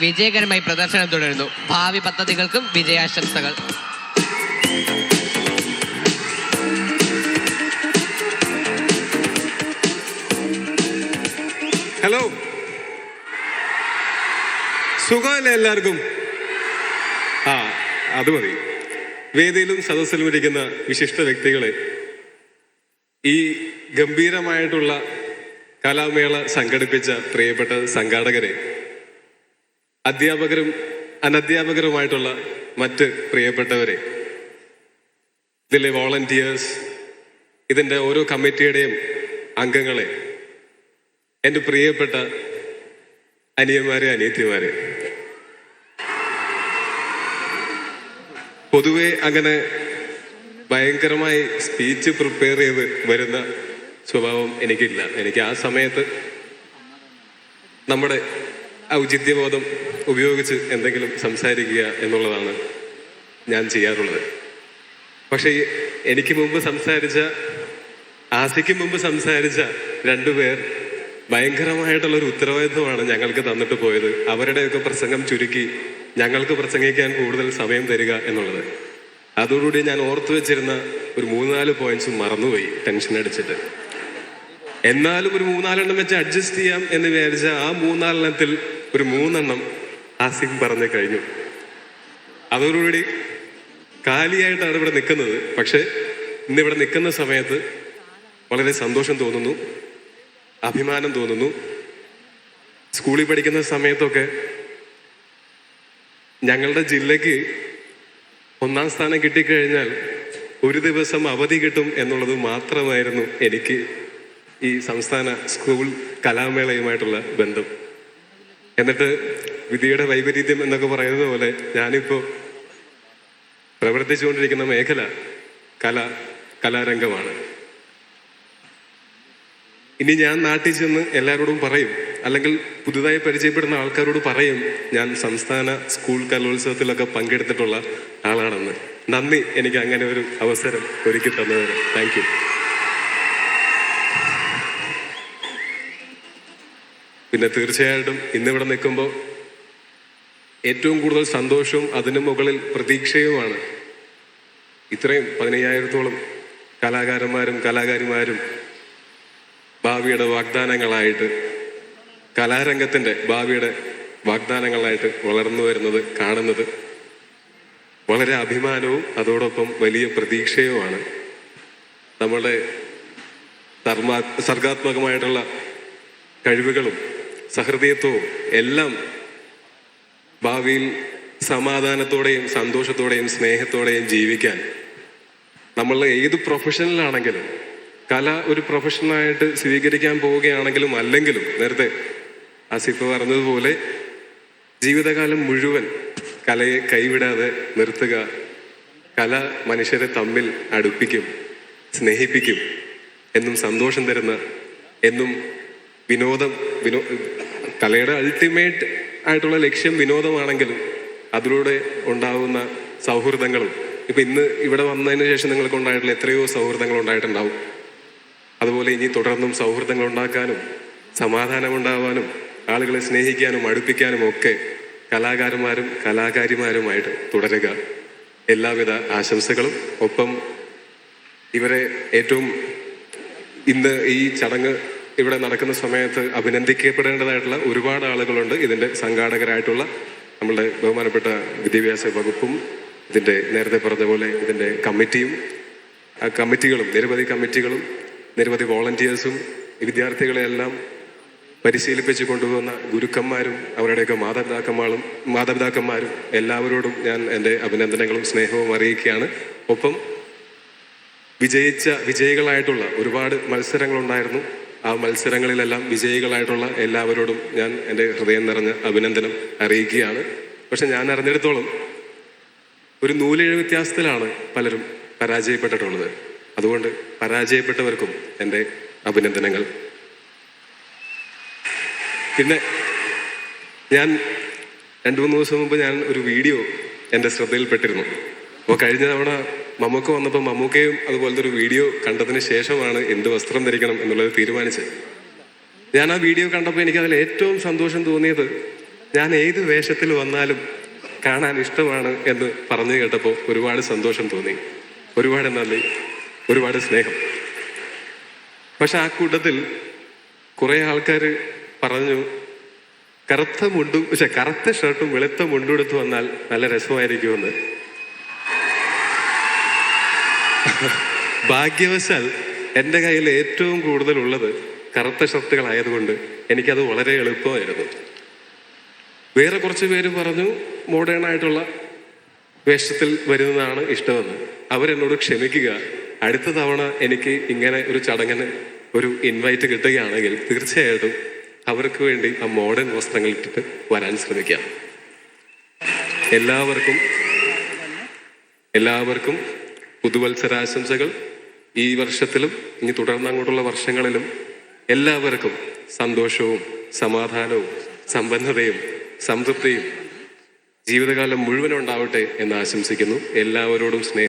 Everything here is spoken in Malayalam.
വിജയകരമായി പ്രദർശനം തുടരുന്നു. ഭാവി പദ്ധതികൾക്കും വിജയാശംസകൾ. ഹലോ, സുഖമല്ലേ എല്ലാവർക്കും? അത് മതി. വേദിയിലും സദസ്സിലും ഇരിക്കുന്ന വിശിഷ്ട വ്യക്തികളെ, ഈ ഗംഭീരമായിട്ടുള്ള കലാമേള സംഘടിപ്പിച്ച പ്രിയപ്പെട്ട സംഘാടകരെ, അധ്യാപകരും അനധ്യാപകരുമായിട്ടുള്ള മറ്റ് പ്രിയപ്പെട്ടവരെ, ഇതിലെ വോളണ്ടിയേഴ്സ്, ഇതിൻ്റെ ഓരോ കമ്മിറ്റിയുടെയും അംഗങ്ങളെ, എൻ്റെ പ്രിയപ്പെട്ട അനിയന്മാരെ, അനിയത്തിമാരെ, പൊതുവെ അങ്ങനെ ഭയങ്കരമായി സ്പീച്ച് പ്രിപ്പയർ ചെയ്ത് വരുന്ന സ്വഭാവം എനിക്കില്ല. എനിക്ക് ആ സമയത്ത് നമ്മുടെ ഔചിത്യബോധം ഉപയോഗിച്ച് എന്തെങ്കിലും സംസാരിക്കുക എന്നുള്ളതാണ് ഞാൻ ചെയ്യാറുള്ളത്. പക്ഷേ എനിക്ക് മുമ്പ് സംസാരിച്ച, ആസിക്ക് മുമ്പ് സംസാരിച്ച രണ്ടുപേർ ഭയങ്കരമായിട്ടുള്ളൊരു ഉത്തരവാദിത്വമാണ് ഞങ്ങൾക്ക് തന്നിട്ട് പോയത്. അവരുടെയൊക്കെ പ്രസംഗം ചുരുക്കി ഞങ്ങൾക്ക് പ്രസംഗിക്കാൻ കൂടുതൽ സമയം തരിക എന്നുള്ളത്. അതോടുകൂടി ഞാൻ ഓർത്തു വെച്ചിരുന്ന ഒരു 3-4 പോയിന്റ്സ് മറന്നുപോയി, ടെൻഷൻ അടിച്ചിട്ട്. എന്നാലും ഒരു 3-4 വെച്ച് അഡ്ജസ്റ്റ് ചെയ്യാം എന്ന് വിചാരിച്ച ആ 3-4 ഒരു 3 ആസിഫ് പറഞ്ഞു കഴിഞ്ഞു. അതോടുകൂടി കാലിയായിട്ടാണ് ഇവിടെ നിൽക്കുന്നത്. പക്ഷെ ഇന്നിവിടെ നിൽക്കുന്ന സമയത്ത് വളരെ സന്തോഷം തോന്നുന്നു, അഭിമാനം തോന്നുന്നു. സ്കൂളിൽ പഠിക്കുന്ന സമയത്തൊക്കെ ഞങ്ങളുടെ ജില്ലയ്ക്ക് 1ാം സ്ഥാനം കിട്ടിക്കഴിഞ്ഞാൽ ഒരു ദിവസം അവധി കിട്ടും എന്നുള്ളത് മാത്രമായിരുന്നു എനിക്ക് ഈ സംസ്ഥാന സ്കൂൾ കലാമേളയുമായിട്ടുള്ള ബന്ധം. എന്നിട്ട് വിധിയുടെ വൈപരീത്യം എന്നൊക്കെ പറയുന്നത് പോലെ ഞാനിപ്പോൾ പ്രവർത്തിച്ചുകൊണ്ടിരിക്കുന്ന മേഖല കലാരംഗമാണ്. ഇനി ഞാൻ നാട്ടിൽ ചെന്ന് എല്ലാവരോടും പറയും, അല്ലെങ്കിൽ പുതുതായി പരിചയപ്പെടുന്ന ആൾക്കാരോട് പറയും, ഞാൻ സംസ്ഥാന സ്കൂൾ കലോത്സവത്തിലൊക്കെ പങ്കെടുത്തിട്ടുള്ള ആളാണെന്ന്. നന്ദി, എനിക്ക് അങ്ങനെ ഒരു അവസരം ഒരുക്കി തന്നതിന്. Thank you. പിന്നെ തീർച്ചയായിട്ടും ഇന്നിവിടെ നിൽക്കുമ്പോൾ ഏറ്റവും കൂടുതൽ സന്തോഷവും അതിനു മുകളിൽ പ്രതീക്ഷയുമാണ്. ഇത്രയും 15,000-ഓളം കലാകാരന്മാരും കലാകാരിമാരും ഭാവിയുടെ വാഗ്ദാനങ്ങളായിട്ട്, കലാരംഗത്തിൻ്റെ ഭാവിയുടെ വാഗ്ദാനങ്ങളായിട്ട് വളർന്നു വരുന്നത് കാണുന്നത് വളരെ അഭിമാനവും അതോടൊപ്പം വലിയ പ്രതീക്ഷയുമാണ്. നമ്മളുടെ സർഗാത്മകമായിട്ടുള്ള കഴിവുകളും സഹൃദയത്വവും എല്ലാം ഭാവിയിൽ സമാധാനത്തോടെയും സന്തോഷത്തോടെയും സ്നേഹത്തോടെയും ജീവിക്കാൻ നമ്മളുടെ ഏത് പ്രൊഫഷനിലാണെങ്കിലും, കല ഒരു പ്രൊഫഷനായിട്ട് സ്വീകരിക്കാൻ പോവുകയാണെങ്കിലും അല്ലെങ്കിലും, നേരത്തെ ആസിഫ് പറഞ്ഞതുപോലെ ജീവിതകാലം മുഴുവൻ കലയെ കൈവിടാതെ നിർത്തുക. കല മനുഷ്യരെ തമ്മിൽ അടുപ്പിക്കും, സ്നേഹിപ്പിക്കും, എന്നും സന്തോഷം തരുന്ന, എന്നും കലയുടെ അൾട്ടിമേറ്റ് ആയിട്ടുള്ള ലക്ഷ്യം വിനോദമാണെങ്കിലും അതിലൂടെ ഉണ്ടാകുന്ന സൗഹൃദങ്ങളും, ഇപ്പം ഇന്ന് ഇവിടെ വന്നതിന് ശേഷം നിങ്ങൾക്ക് ഉണ്ടായിട്ടുള്ള എത്രയോ സൗഹൃദങ്ങൾ ഉണ്ടായിട്ടുണ്ടാവും. അതുപോലെ ഇനി തുടർന്നും സൗഹൃദങ്ങൾ ഉണ്ടാക്കാനും സമാധാനം ഉണ്ടാവാനും ആളുകളെ സ്നേഹിക്കാനും അടുപ്പിക്കാനും ഒക്കെ കലാകാരന്മാരും കലാകാരിമാരുമായിട്ട് തുടരുക. എല്ലാവിധ ആശംസകളും. ഒപ്പം ഇവരെ ഏറ്റവും ഇന്ന് ഈ ചടങ്ങ് ഇവിടെ നടക്കുന്ന സമയത്ത് അഭിനന്ദിക്കപ്പെടേണ്ടതായിട്ടുള്ള ഒരുപാട് ആളുകളുണ്ട്. ഇതിൻ്റെ സംഘാടകരായിട്ടുള്ള നമ്മളുടെ ബഹുമാനപ്പെട്ട വിദ്യാഭ്യാസ വകുപ്പും, ഇതിൻ്റെ നേരത്തെ പറഞ്ഞ പോലെ ഇതിൻ്റെ കമ്മിറ്റികളും നിരവധി കമ്മിറ്റികളും നിരവധി വോളണ്ടിയേഴ്സും വിദ്യാർത്ഥികളെയെല്ലാം പരിശീലിപ്പിച്ച് കൊണ്ടുപോകുന്ന ഗുരുക്കന്മാരും അവരുടെയൊക്കെ മാതാപിതാക്കന്മാരും എല്ലാവരോടും ഞാൻ എൻ്റെ അഭിനന്ദനങ്ങളും സ്നേഹവും അറിയിക്കുകയാണ്. ഒപ്പം വിജയികളായിട്ടുള്ള ഒരുപാട് മത്സരങ്ങളുണ്ടായിരുന്നു. ആ മത്സരങ്ങളിലെല്ലാം വിജയികളായിട്ടുള്ള എല്ലാവരോടും ഞാൻ എൻ്റെ ഹൃദയം നിറഞ്ഞ അഭിനന്ദനം അറിയിക്കുകയാണ്. പക്ഷെ ഞാൻ അറിഞ്ഞിടത്തോളം ഒരു നൂലിഴ വ്യത്യാസത്തിലാണ് പലരും പരാജയപ്പെട്ടിട്ടുള്ളത്. അതുകൊണ്ട് പരാജയപ്പെട്ടവർക്കും എൻ്റെ അഭിനന്ദനങ്ങൾ. പിന്നെ ഞാൻ 2-3 ദിവസം മുമ്പ് ഞാൻ ഒരു വീഡിയോ എൻ്റെ ശ്രദ്ധയിൽപ്പെട്ടിരുന്നു. അപ്പോൾ കഴിഞ്ഞ തവണ മമ്മൂക്ക വന്നപ്പോൾ മമ്മൂക്കയും അതുപോലത്തെ ഒരു വീഡിയോ കണ്ടതിന് ശേഷമാണ് എന്ത് വസ്ത്രം ധരിക്കണം എന്നുള്ളത് തീരുമാനിച്ചത്. ഞാൻ ആ വീഡിയോ കണ്ടപ്പോൾ എനിക്ക് അതിൽ ഏറ്റവും സന്തോഷം തോന്നിയത്, ഞാൻ ഏത് വേഷത്തിൽ വന്നാലും കാണാൻ ഇഷ്ടമാണ് എന്ന് പറഞ്ഞു കേട്ടപ്പോൾ ഒരുപാട് സന്തോഷം തോന്നി. ഒരുപാട് നന്ദി, ഒരുപാട് സ്നേഹം. പക്ഷെ ആ കൂട്ടത്തിൽ കുറെ ആൾക്കാർ പറഞ്ഞു, കറുത്ത ഷർട്ടും വെളുത്ത മുണ്ടും എടുത്ത് വന്നാൽ നല്ല രസമായിരിക്കുമെന്ന്. ഭാഗ്യവശാൽ എൻ്റെ കയ്യിൽ ഏറ്റവും കൂടുതലുള്ളത് കറുത്ത ഷർട്ടുകളായതുകൊണ്ട് എനിക്കത് വളരെ എളുപ്പമായിരുന്നു. വേറെ കുറച്ച് പേര് പറഞ്ഞു മോഡേൺ ആയിട്ടുള്ള വേഷത്തിൽ വരുന്നതാണ് ഇഷ്ടമെന്ന്. അവരെന്നോട് ക്ഷമിക്കുക, അടുത്ത തവണ എനിക്ക് ഇങ്ങനെ ഒരു ചടങ്ങിന് ഒരു ഇൻവൈറ്റ് കിട്ടുകയാണെങ്കിൽ തീർച്ചയായിട്ടും അവർക്ക് വേണ്ടി ആ മോഡേൺ വസ്ത്രങ്ങൾ ഇട്ടിട്ട് വരാൻ ശ്രമിക്കാം. എല്ലാവർക്കും പുതുവത്സരാശംസകൾ. ഈ വർഷത്തിലും ഇനി തുടർന്ന് അങ്ങോട്ടുള്ള വർഷങ്ങളിലും എല്ലാവർക്കും സന്തോഷവും സമാധാനവും സമ്പന്നതയും സംതൃപ്തിയും ജീവിതകാലം മുഴുവൻ ഉണ്ടാവട്ടെ എന്ന് ആശംസിക്കുന്നു. എല്ലാവരോടും സ്നേഹം.